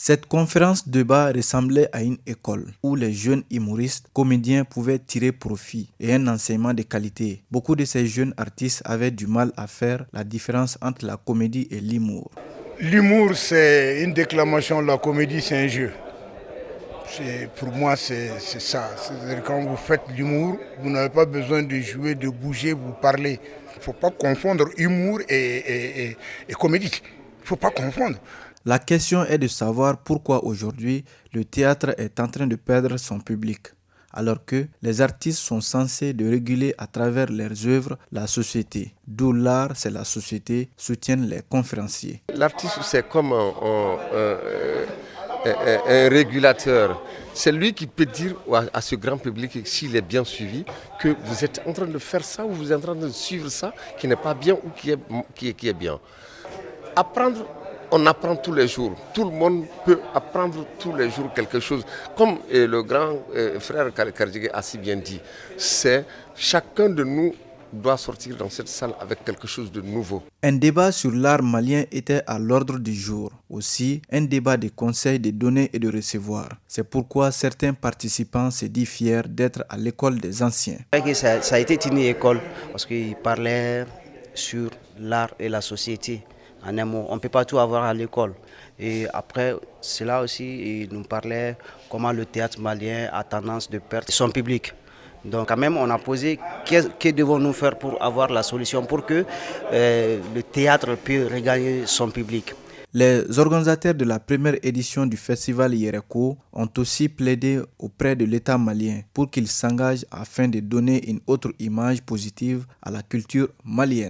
Cette conférence-débat ressemblait à une école où les jeunes humoristes, comédiens pouvaient tirer profit et un enseignement de qualité. Beaucoup de ces jeunes artistes avaient du mal à faire la différence entre la comédie et l'humour. L'humour, c'est une déclamation, la comédie, c'est un jeu. Pour moi, c'est ça. C'est-à-dire quand vous faites l'humour, vous n'avez pas besoin de jouer, de bouger, vous parlez. Il ne faut pas confondre humour et comédie. Il ne faut pas confondre. La question est de savoir pourquoi aujourd'hui le théâtre est en train de perdre son public, alors que les artistes sont censés de réguler à travers leurs œuvres la société. D'où l'art, c'est la société, soutiennent les conférenciers. L'artiste, c'est comme un régulateur. C'est lui qui peut dire à ce grand public, s'il est bien suivi, que vous êtes en train de faire ça ou vous êtes en train de suivre ça qui n'est pas bien ou qui est bien. Apprendre, on apprend tous les jours. Tout le monde peut apprendre tous les jours quelque chose. Comme le grand frère Kardjigué a si bien dit, c'est chacun de nous doit sortir dans cette salle avec quelque chose de nouveau. Un débat sur l'art malien était à l'ordre du jour. Aussi, un débat de conseils de donner et de recevoir. C'est pourquoi certains participants se disent fiers d'être à l'école des anciens. Ça a été une école parce qu'il parlait sur l'art et la société. En un mot, on ne peut pas tout avoir à l'école. Et après, cela aussi, il nous parlait comment le théâtre malien a tendance de perdre son public. Donc quand même, on a posé que devons-nous faire pour avoir la solution pour que le théâtre puisse regagner son public. Les organisateurs de la première édition du festival Yereko ont aussi plaidé auprès de l'État malien pour qu'il s'engage afin de donner une autre image positive à la culture malienne.